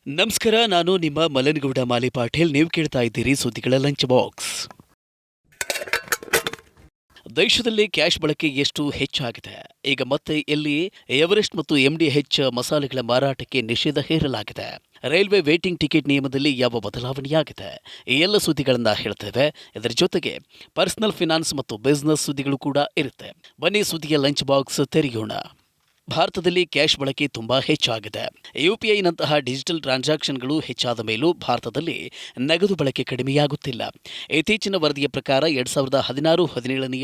ನಮಸ್ಕಾರ, ನಾನು ನಿಮ್ಮ ಮಲನಗೌಡ ಮಾಲಿ ಪಾಟೀಲ್. ನೀವು ಕೇಳ್ತಾ ಇದ್ದೀರಿ ಸುದ್ದಿಗಳ ಲಂಚ್ ಬಾಕ್ಸ್. ದೇಶದಲ್ಲಿ ಕ್ಯಾಶ್ ಬಳಕೆ ಎಷ್ಟು ಹೆಚ್ಚಾಗಿದೆ? ಈಗ ಮತ್ತೆ ಎಲ್ಲಿ ಎವರೆಸ್ಟ್ ಮತ್ತು ಎಂಡಿಎಚ್ ಮಸಾಲೆಗಳ ಮಾರಾಟಕ್ಕೆ ನಿಷೇಧ ಹೇರಲಾಗಿದೆ. ರೈಲ್ವೆ ವೇಟಿಂಗ್ ಟಿಕೆಟ್ ನಿಯಮದಲ್ಲಿ ಯಾವ ಬದಲಾವಣೆಯಾಗಿದೆ? ಈ ಎಲ್ಲ ಸುದ್ದಿಗಳನ್ನು ಹೇಳ್ತೇವೆ. ಇದರ ಜೊತೆಗೆ ಪರ್ಸನಲ್ ಫಿನಾನ್ಸ್ ಮತ್ತು ಬಿಸ್ನೆಸ್ ಸುದ್ದಿಗಳು ಕೂಡ ಇರುತ್ತೆ. ಬನ್ನಿ ಸುದ್ದಿಯ ಲಂಚ್ ಬಾಕ್ಸ್ ತೆರೆಯೋಣ. ಭಾರತದಲ್ಲಿ ಕ್ಯಾಶ್ ಬಳಕೆ ತುಂಬಾ ಹೆಚ್ಚಾಗಿದೆ. ಯುಪಿಐನಂತಹ ಡಿಜಿಟಲ್ ಟ್ರಾನ್ಸಾಕ್ಷನ್ಗಳು ಹೆಚ್ಚಾದ ಮೇಲೂ ಭಾರತದಲ್ಲಿ ನಗದು ಬಳಕೆ ಕಡಿಮೆಯಾಗುತ್ತಿಲ್ಲ. ಇತ್ತೀಚಿನ ವರದಿಯ ಪ್ರಕಾರ 2016-17ನೇ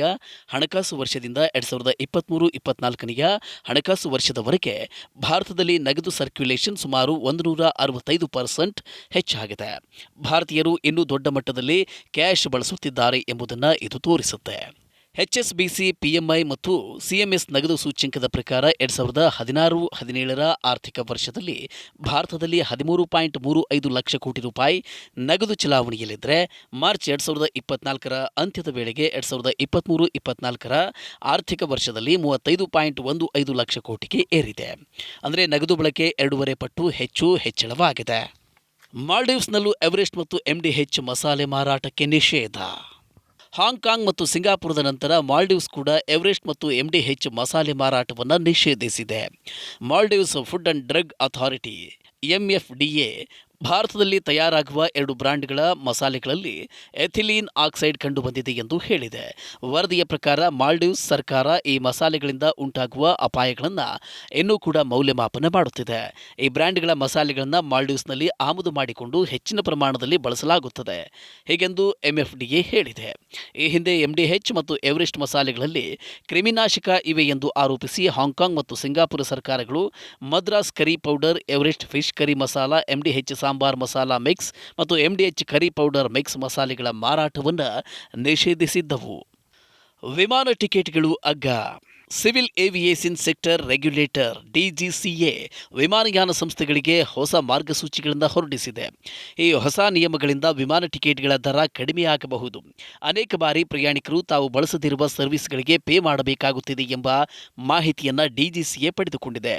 ಹಣಕಾಸು ವರ್ಷದಿಂದ 2023-24ನೇ ಹಣಕಾಸು ವರ್ಷದವರೆಗೆ ಭಾರತದಲ್ಲಿ ನಗದು ಸರ್ಕ್ಯುಲೇಷನ್ ಸುಮಾರು 165% ಹೆಚ್ಚಾಗಿದೆ. ಭಾರತೀಯರು ಇನ್ನೂ ದೊಡ್ಡ ಮಟ್ಟದಲ್ಲಿ ಕ್ಯಾಶ್ ಬಳಸುತ್ತಿದ್ದಾರೆ ಎಂಬುದನ್ನು ಇದು ತೋರಿಸುತ್ತೆ. ಎಚ್ಎಸ್ಬಿಸಿ, ಪಿಎಂಐ ಮತ್ತು ಸಿಎಂಎಸ್ ನಗದು ಸೂಚ್ಯಂಕದ ಪ್ರಕಾರ 2016-17ರ ಆರ್ಥಿಕ ವರ್ಷದಲ್ಲಿ ಭಾರತದಲ್ಲಿ 13.35 ಲಕ್ಷ ಕೋಟಿ ರೂಪಾಯಿ ನಗದು ಚಲಾವಣೆಯಲ್ಲಿದ್ದರೆ ಮಾರ್ಚ್ 2024ರ ಅಂತ್ಯದ ವೇಳೆಗೆ 2023-24ರ ಆರ್ಥಿಕ ವರ್ಷದಲ್ಲಿ 35.15 ಲಕ್ಷ ಕೋಟಿಗೆ ಏರಿದೆ. ಅಂದರೆ ನಗದು ಬಳಕೆ 2.5 ಪಟ್ಟು ಹೆಚ್ಚಳವಾಗಿದೆ. ಮಾಲ್ಡೀವ್ಸ್ನಲ್ಲೂ ಎವರೆಸ್ಟ್ ಮತ್ತು ಎಂಡಿಎಚ್ ಮಸಾಲೆ ಮಾರಾಟಕ್ಕೆ ನಿಷೇಧ. ಹಾಂಗ್ಕಾಂಗ್ ಮತ್ತು ಸಿಂಗಾಪುರದ ನಂತರ ಮಾಲ್ಡೀವ್ಸ್ ಕೂಡ ಎವರೆಸ್ಟ್ ಮತ್ತು ಎಂಡಿಎಚ್ ಮಸಾಲೆ ಮಾರಾಟವನ್ನು ನಿಷೇಧಿಸಿದೆ. Maldives food and drug authority MFDA ಭಾರತದಲ್ಲಿ ತಯಾರಾಗುವ 2 ಬ್ರ್ಯಾಂಡ್ಗಳ ಮಸಾಲೆಗಳಲ್ಲಿ ಎಥಿಲೀನ್ ಆಕ್ಸೈಡ್ ಕಂಡುಬಂದಿದೆ ಎಂದು ಹೇಳಿದೆ. ವರದಿಯ ಪ್ರಕಾರ ಮಾಲ್ಡೀವ್ಸ್ ಸರ್ಕಾರ ಈ ಮಸಾಲೆಗಳಿಂದ ಉಂಟಾಗುವ ಅಪಾಯಗಳನ್ನು ಇನ್ನೂ ಕೂಡ ಮೌಲ್ಯಮಾಪನ ಮಾಡುತ್ತಿದೆ. ಈ ಬ್ರ್ಯಾಂಡ್ಗಳ ಮಸಾಲೆಗಳನ್ನು ಮಾಲ್ಡೀವ್ಸ್ನಲ್ಲಿ ಆಮದು ಮಾಡಿಕೊಂಡು ಹೆಚ್ಚಿನ ಪ್ರಮಾಣದಲ್ಲಿ ಬಳಸಲಾಗುತ್ತದೆ ಹೀಗೆಂದು ಎಂಎಫ್ಡಿಎ ಹೇಳಿದೆ. ಈ ಹಿಂದೆ ಎಂಡಿಎಚ್ ಮತ್ತು ಎವರೆಸ್ಟ್ ಮಸಾಲೆಗಳಲ್ಲಿ ಕ್ರಿಮಿನಾಶಕ ಇವೆ ಎಂದು ಆರೋಪಿಸಿ ಹಾಂಗ್ಕಾಂಗ್ ಮತ್ತು ಸಿಂಗಾಪುರ ಸರ್ಕಾರಗಳು Madras curry powder, Everest fish curry masala, MDH sambar masala mix ಮತ್ತು ಎಂಡಿಎಚ್ ಕರಿ ಪೌಡರ್ ಮಿಕ್ಸ್ ಮಸಾಲೆಗಳ ಮಾರಾಟವನ್ನು ನಿಷೇಧಿಸಿದ್ದವು. ವಿಮಾನ ಟಿಕೆಟ್ಗಳು ಅಗ್ಗ. Civil aviation sector regulator DGCA ವಿಮಾನಯಾನ ಸಂಸ್ಥೆಗಳಿಗೆ ಹೊಸ ಮಾರ್ಗಸೂಚಿಗಳನ್ನು ಹೊರಡಿಸಿದೆ. ಈ ಹೊಸ ನಿಯಮಗಳಿಂದ ವಿಮಾನ ಟಿಕೆಟ್ಗಳ ದರ ಕಡಿಮೆಯಾಗಬಹುದು. ಅನೇಕ ಬಾರಿ ಪ್ರಯಾಣಿಕರು ತಾವು ಬಳಸದಿರುವ ಸರ್ವಿಸ್ಗಳಿಗೆ ಪೇ ಮಾಡಬೇಕಾಗುತ್ತಿದೆ ಎಂಬ ಮಾಹಿತಿಯನ್ನು ಡಿಜಿಸಿಎ ಪಡೆದುಕೊಂಡಿದೆ.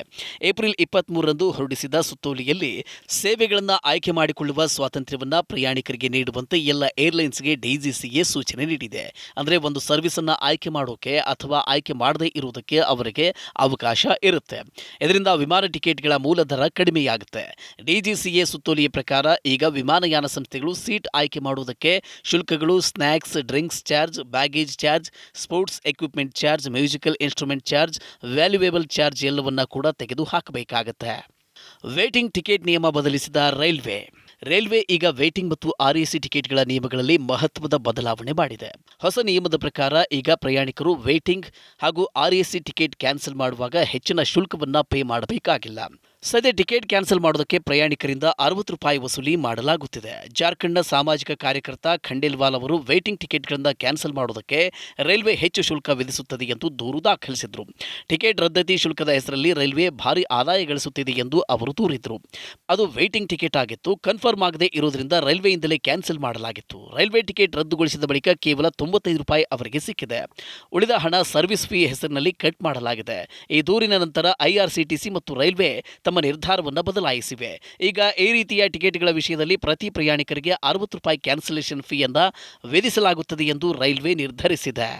ಏಪ್ರಿಲ್ 23ರಂದು ಹೊರಡಿಸಿದ ಸುತ್ತೋಲೆಯಲ್ಲಿ ಸೇವೆಗಳನ್ನು ಆಯ್ಕೆ ಮಾಡಿಕೊಳ್ಳುವ ಸ್ವಾತಂತ್ರ್ಯವನ್ನು ಪ್ರಯಾಣಿಕರಿಗೆ ನೀಡುವಂತೆ ಎಲ್ಲ ಏರ್ಲೈನ್ಸ್ಗೆ ಡಿಜಿಸಿಎ ಸೂಚನೆ ನೀಡಿದೆ. ಅಂದರೆ ಒಂದು ಸರ್ವಿಸ್ ಅನ್ನು ಆಯ್ಕೆ ಮಾಡೋಕೆ ಅಥವಾ ಆಯ್ಕೆ ಮಾಡದೇ ಇರುವುದಕ್ಕೆ ಅವರಿಗೆ ಅವಕಾಶ ಇರುತ್ತೆ. ಇದರಿಂದ ವಿಮಾನ ಟಿಕೆಟ್ಗಳ ಮೂಲ ದರ ಕಡಿಮೆಯಾಗುತ್ತೆ. ಡಿಜಿಸಿಎ ಸುತ್ತೋಲೆಯ ಪ್ರಕಾರ ಈಗ ವಿಮಾನಯಾನ ಸಂಸ್ಥೆಗಳು ಸೀಟ್ ಆಯ್ಕೆ ಮಾಡುವುದಕ್ಕೆ ಶುಲ್ಕಗಳು, snacks, drinks charge, baggage charge, sports equipment charge, musical instrument charge, valuable charge ಎಲ್ಲವನ್ನ ಕೂಡ ತೆಗೆದು ಹಾಕಬೇಕಾಗತ್ತೆ. ವೇಟಿಂಗ್ ಟಿಕೆಟ್ ನಿಯಮ ಬದಲಿಸಿದ ರೈಲ್ವೆ ಈಗ ವೇಟಿಂಗ್ ಮತ್ತು ಆರ್ಎಸಿ ಟಿಕೆಟ್ಗಳ ನಿಯಮಗಳಲ್ಲಿ ಮಹತ್ವದ ಬದಲಾವಣೆ ಮಾಡಿದೆ. ಹೊಸ ನಿಯಮದ ಪ್ರಕಾರ ಈಗ ಪ್ರಯಾಣಿಕರು ವೇಟಿಂಗ್ ಹಾಗೂ ಆರ್ಎಸಿ ಟಿಕೆಟ್ ಕ್ಯಾನ್ಸಲ್ ಮಾಡುವಾಗ ಹೆಚ್ಚಿನ ಶುಲ್ಕವನ್ನು ಪೇ ಮಾಡಬೇಕಾಗಿಲ್ಲ. ಸದ್ಯ ಟಿಕೆಟ್ ಕ್ಯಾನ್ಸಲ್ ಮಾಡೋದಕ್ಕೆ ಪ್ರಯಾಣಿಕರಿಂದ ₹60 ವಸೂಲಿ ಮಾಡಲಾಗುತ್ತಿದೆ. ಜಾರ್ಖಂಡ್ನ ಸಾಮಾಜಿಕ ಕಾರ್ಯಕರ್ತ ಖಂಡೇಲ್ವಾಲ್ ಅವರು ವೇಟಿಂಗ್ ಟಿಕೆಟ್ಗಳನ್ನು ಕ್ಯಾನ್ಸಲ್ ಮಾಡೋದಕ್ಕೆ ರೈಲ್ವೆ ಹೆಚ್ಚು ಶುಲ್ಕ ವಿಧಿಸುತ್ತದೆ ಎಂದು ದೂರು ದಾಖಲಿಸಿದರು. ಟಿಕೆಟ್ ರದ್ದತಿ ಶುಲ್ಕದ ಹೆಸರಲ್ಲಿ ರೈಲ್ವೆ ಭಾರಿ ಆದಾಯ ಗಳಿಸುತ್ತಿದೆ ಎಂದು ಅವರು ದೂರಿದರು. ಅದು ವೇಟಿಂಗ್ ಟಿಕೆಟ್ ಆಗಿತ್ತು, ಕನ್ಫರ್ಮ್ ಆಗದೆ ಇರೋದ್ರಿಂದ ರೈಲ್ವೆಯಿಂದಲೇ ಕ್ಯಾನ್ಸಲ್ ಮಾಡಲಾಗಿತ್ತು. ರೈಲ್ವೆ ಟಿಕೆಟ್ ರದ್ದುಗೊಳಿಸಿದ ಬಳಿಕ ಕೇವಲ ₹95 ಅವರಿಗೆ ಸಿಕ್ಕಿದೆ. ಉಳಿದ ಹಣ ಸರ್ವಿಸ್ ಫೀ ಹೆಸರಿನಲ್ಲಿ ಕಟ್ ಮಾಡಲಾಗಿದೆ. ಈ ದೂರಿನ ನಂತರ ಐಆರ್ಸಿಟಿಸಿ ಮತ್ತು ರೈಲ್ವೆ ತಮ್ಮ ನಿರ್ಧಾರವನ್ನು ಬದಲಾಯಿಸಿವೆ. ಈಗ ಈ ರೀತಿಯ ಟಿಕೆಟ್ಗಳ ವಿಷಯದಲ್ಲಿ ಪ್ರತಿ ಪ್ರಯಾಣಿಕರಿಗೆ ₹60 ಕ್ಯಾನ್ಸಲೇಷನ್ ಫೀಯನ್ನು ವಿಧಿಸಲಾಗುತ್ತದೆ ಎಂದು ರೈಲ್ವೆ ನಿರ್ಧರಿಸಿದೆ.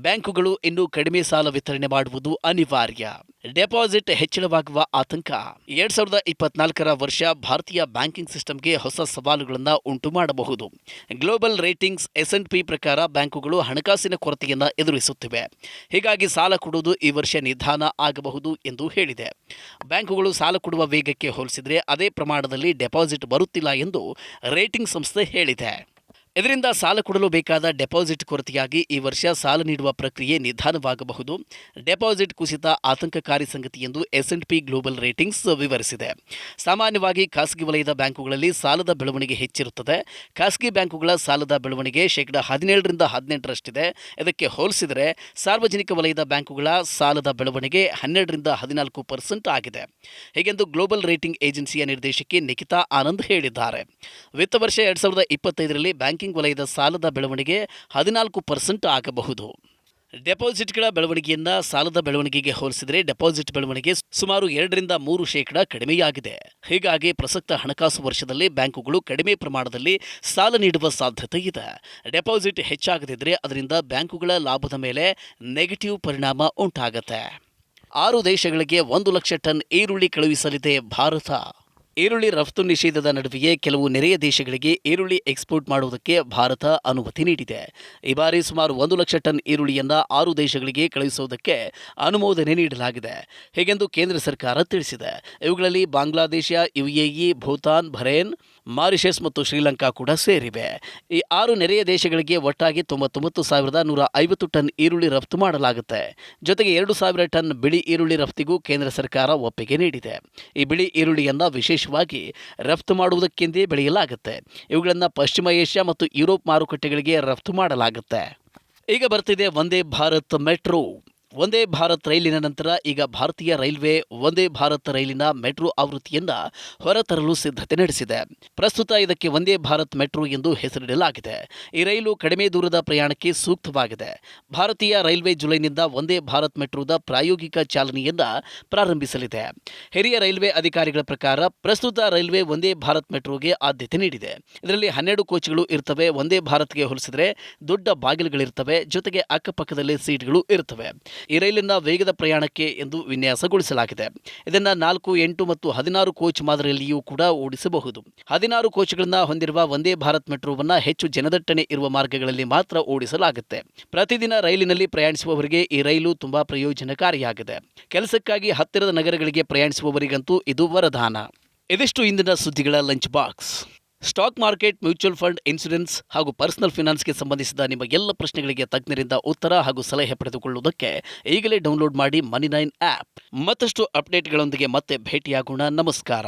ಬ್ಯಾಂಕುಗಳು ಇನ್ನೂ ಕಡಿಮೆ ಸಾಲ ವಿತರಣೆ ಮಾಡುವುದು ಅನಿವಾರ್ಯ. ಡೆಪಾಸಿಟ್ ಹೆಚ್ಚಳವಾಗುವ ಆತಂಕ. 2024ರ ವರ್ಷ ಭಾರತೀಯ ಬ್ಯಾಂಕಿಂಗ್ ಸಿಸ್ಟಮ್ಗೆ ಹೊಸ ಸವಾಲುಗಳನ್ನು ಉಂಟು ಮಾಡಬಹುದು. ಗ್ಲೋಬಲ್ ರೇಟಿಂಗ್ಸ್ S&P ಪ್ರಕಾರ ಬ್ಯಾಂಕುಗಳು ಹಣಕಾಸಿನ ಕೊರತೆಯನ್ನು ಎದುರಿಸುತ್ತಿವೆ. ಹೀಗಾಗಿ ಸಾಲ ಕೊಡುವುದು ಈ ವರ್ಷ ನಿಧಾನ ಆಗಬಹುದು ಎಂದು ಹೇಳಿದೆ. ಬ್ಯಾಂಕುಗಳು ಸಾಲ ಕೊಡುವ ವೇಗಕ್ಕೆ ಹೋಲಿಸಿದರೆ ಅದೇ ಪ್ರಮಾಣದಲ್ಲಿ ಡೆಪಾಸಿಟ್ ಬರುತ್ತಿಲ್ಲ ಎಂದು ರೇಟಿಂಗ್ ಸಂಸ್ಥೆ ಹೇಳಿದೆ. ಇದರಿಂದ ಸಾಲ ಕೊಡಲು ಬೇಕಾದ ಡೆಪಾಸಿಟ್ ಕೊರತೆಯಾಗಿ ಈ ವರ್ಷ ಸಾಲ ನೀಡುವ ಪ್ರಕ್ರಿಯೆ ನಿಧಾನವಾಗಬಹುದು. ಡೆಪಾಸಿಟ್ ಕುಸಿತ ಆತಂಕಕಾರಿ ಸಂಗತಿ ಎಂದು S&P ಗ್ಲೋಬಲ್ ರೇಟಿಂಗ್ಸ್ ವಿವರಿಸಿದೆ. ಸಾಮಾನ್ಯವಾಗಿ ಖಾಸಗಿ ವಲಯದ ಬ್ಯಾಂಕುಗಳಲ್ಲಿ ಸಾಲದ ಬೆಳವಣಿಗೆ ಹೆಚ್ಚಿರುತ್ತದೆ. ಖಾಸಗಿ ಬ್ಯಾಂಕುಗಳ ಸಾಲದ ಬೆಳವಣಿಗೆ 17% ಇದಕ್ಕೆ ಹೋಲಿಸಿದರೆ ಸಾರ್ವಜನಿಕ ವಲಯದ ಬ್ಯಾಂಕುಗಳ ಸಾಲದ ಬೆಳವಣಿಗೆ 12-14% ಆಗಿದೆ. ಹೀಗೆಂದು ಗ್ಲೋಬಲ್ ರೇಟಿಂಗ್ ಏಜೆನ್ಸಿಯ ನಿರ್ದೇಶಕಿ ನಿಖಿತಾ ಆನಂದ್ ಹೇಳಿದ್ದಾರೆ. ವಿತ್ತ ವರ್ಷ 2025ರಲ್ಲಿ ಬ್ಯಾಂಕಿಂಗ್ ವಲಯದ ಸಾಲದ ಬೆಳವಣಿಗೆ 14% ಆಗಬಹುದು. ಡೆಪಾಸಿಟ್ಗಳ ಬೆಳವಣಿಗೆಯನ್ನ ಸಾಲದ ಬೆಳವಣಿಗೆಗೆ ಹೋಲಿಸಿದರೆ ಡೆಪಾಸಿಟ್ ಬೆಳವಣಿಗೆ ಸುಮಾರು 2-3% ಕಡಿಮೆಯಾಗಿದೆ. ಹೀಗಾಗಿ ಪ್ರಸಕ್ತ ಹಣಕಾಸು ವರ್ಷದಲ್ಲಿ ಬ್ಯಾಂಕುಗಳು ಕಡಿಮೆ ಪ್ರಮಾಣದಲ್ಲಿ ಸಾಲ ನೀಡುವ ಸಾಧ್ಯತೆ ಇದೆ. ಡೆಪಾಸಿಟ್ ಹೆಚ್ಚಾಗದಿದ್ದರೆ ಅದರಿಂದ ಬ್ಯಾಂಕುಗಳ ಲಾಭದ ಮೇಲೆ ನೆಗೆಟಿವ್ ಪರಿಣಾಮ ಉಂಟಾಗುತ್ತೆ. 6 ದೇಶಗಳಿಗೆ 1 ಲಕ್ಷ ಟನ್ ಈರುಳ್ಳಿ ಕಳುಹಿಸಲಿದೆ ಭಾರತ. ಈರುಳ್ಳಿ ರಫ್ತು ನಿಷೇಧದ ನಡುವೆಯೇ ಕೆಲವು ನೆರೆಯ ದೇಶಗಳಿಗೆ ಈರುಳ್ಳಿ ಎಕ್ಸ್ಪೋರ್ಟ್ ಮಾಡುವುದಕ್ಕೆ ಭಾರತ ಅನುಮತಿ ನೀಡಿದೆ. ಈ ಬಾರಿ ಸುಮಾರು 1 ಲಕ್ಷ ಟನ್ ಈರುಳ್ಳಿಯನ್ನು 6 ದೇಶಗಳಿಗೆ ಕಳುಹಿಸುವುದಕ್ಕೆ ಅನುಮೋದನೆ ನೀಡಲಾಗಿದೆ. ಹೀಗೆಂದು ಕೇಂದ್ರ ಸರ್ಕಾರ ತಿಳಿಸಿದೆ. ಇವುಗಳಲ್ಲಿ Bangladesh, UAE, Bhutan, Bahrain, Mauritius ಮತ್ತು ಶ್ರೀಲಂಕಾ ಕೂಡ ಸೇರಿವೆ. ಈ 6 ನೆರೆಯ ದೇಶಗಳಿಗೆ ಒಟ್ಟಾಗಿ 99,150 ಟನ್ ಈರುಳ್ಳಿ ರಫ್ತು ಮಾಡಲಾಗುತ್ತೆ. ಜೊತೆಗೆ 2,000 ಟನ್ ಬಿಳಿ ಈರುಳ್ಳಿ ರಫ್ತಿಗೂ ಕೇಂದ್ರ ಸರ್ಕಾರ ಒಪ್ಪಿಗೆ ನೀಡಿದೆ. ಈ ಬಿಳಿ ಈರುಳ್ಳಿಯನ್ನು ವಿಶೇಷವಾಗಿ ರಫ್ತು ಮಾಡುವುದಕ್ಕೆಂದೇ ಬೆಳೆಯಲಾಗುತ್ತೆ. ಇವುಗಳನ್ನು ಪಶ್ಚಿಮ ಏಷ್ಯಾ ಮತ್ತು ಯುರೋಪ್ ಮಾರುಕಟ್ಟೆಗಳಿಗೆ ರಫ್ತು ಮಾಡಲಾಗುತ್ತೆ. ಈಗ ಬರ್ತಿದೆ ವಂದೇ ಭಾರತ್ ಮೆಟ್ರೋ. ವಂದೇ ಭಾರತ್ ರೈಲಿನ ನಂತರ ಈಗ ಭಾರತೀಯ ರೈಲ್ವೆ ವಂದೇ ಭಾರತ್ ರೈಲಿನ ಮೆಟ್ರೋ ಆವೃತ್ತಿಯನ್ನು ಹೊರತರಲು ಸಿದ್ಧತೆ ನಡೆಸಿದೆ. ಪ್ರಸ್ತುತ ಇದಕ್ಕೆ ವಂದೇ ಭಾರತ್ ಮೆಟ್ರೋ ಎಂದು ಹೆಸರಿಡಲಾಗಿದೆ. ಈ ರೈಲು ಕಡಿಮೆ ದೂರದ ಪ್ರಯಾಣಕ್ಕೆ ಸೂಕ್ತವಾಗಿದೆ. ಭಾರತೀಯ ರೈಲ್ವೆ ಜುಲೈನಿಂದ ವಂದೇ ಭಾರತ್ ಮೆಟ್ರೋದ ಪ್ರಾಯೋಗಿಕ ಚಾಲನೆಯನ್ನು ಪ್ರಾರಂಭಿಸಲಿದೆ. ಹಿರಿಯ ರೈಲ್ವೆ ಅಧಿಕಾರಿಗಳ ಪ್ರಕಾರ ಪ್ರಸ್ತುತ ರೈಲ್ವೆ ವಂದೇ ಭಾರತ್ ಮೆಟ್ರೋಗೆ ಆದ್ಯತೆ ನೀಡಿದೆ. ಇದರಲ್ಲಿ 12 ಕೋಚ್ಗಳು ಇರ್ತವೆ. ವಂದೇ ಭಾರತ್ಗೆ ಹೋಲಿಸಿದರೆ ದೊಡ್ಡ ಬಾಗಿಲುಗಳಿರ್ತವೆ. ಜೊತೆಗೆ ಅಕ್ಕಪಕ್ಕದಲ್ಲಿ ಸೀಟ್ಗಳು ಇರ್ತವೆ. ಈ ರೈಲನ್ನು ವೇಗದ ಪ್ರಯಾಣಕ್ಕೆ ಎಂದು ವಿನ್ಯಾಸಗೊಳಿಸಲಾಗಿದೆ. ಇದನ್ನು 4, 8 ಮತ್ತು 16 ಕೋಚ್ ಮಾದರಿಯಲ್ಲಿಯೂ ಕೂಡ ಓಡಿಸಬಹುದು. 16 ಕೋಚ್ಗಳನ್ನು ಹೊಂದಿರುವ ವಂದೇ ಭಾರತ್ ಮೆಟ್ರೋವನ್ನು ಹೆಚ್ಚು ಜನದಟ್ಟಣೆ ಇರುವ ಮಾರ್ಗಗಳಲ್ಲಿ ಮಾತ್ರ ಓಡಿಸಲಾಗುತ್ತೆ. ಪ್ರತಿದಿನ ರೈಲಿನಲ್ಲಿ ಪ್ರಯಾಣಿಸುವವರಿಗೆ ಈ ರೈಲು ತುಂಬಾ ಪ್ರಯೋಜನಕಾರಿಯಾಗಿದೆ. ಕೆಲಸಕ್ಕಾಗಿ ಹತ್ತಿರದ ನಗರಗಳಿಗೆ ಪ್ರಯಾಣಿಸುವವರಿಗಂತೂ ಇದು ವರದಾನ. ಇದಿಷ್ಟು ಇಂದಿನ ಸುದ್ದಿಗಳ lunch box. Stock market, mutual fund, insurance ಹಾಗೂ ಪರ್ಸನಲ್ ಫಿನಾನ್ಸ್ಗೆ ಸಂಬಂಧಿಸಿದ ನಿಮ್ಮ ಎಲ್ಲ ಪ್ರಶ್ನೆಗಳಿಗೆ ತಜ್ಞರಿಂದ ಉತ್ತರ ಹಾಗೂ ಸಲಹೆ ಪಡೆದುಕೊಳ್ಳುವುದಕ್ಕೆ ಈಗಲೇ ಡೌನ್ಲೋಡ್ ಮಾಡಿ ಮನಿ9 ಆ್ಯಪ್. ಮತ್ತಷ್ಟು ಅಪ್ಡೇಟ್ಗಳೊಂದಿಗೆ ಮತ್ತೆ ಭೇಟಿಯಾಗೋಣ. ನಮಸ್ಕಾರ.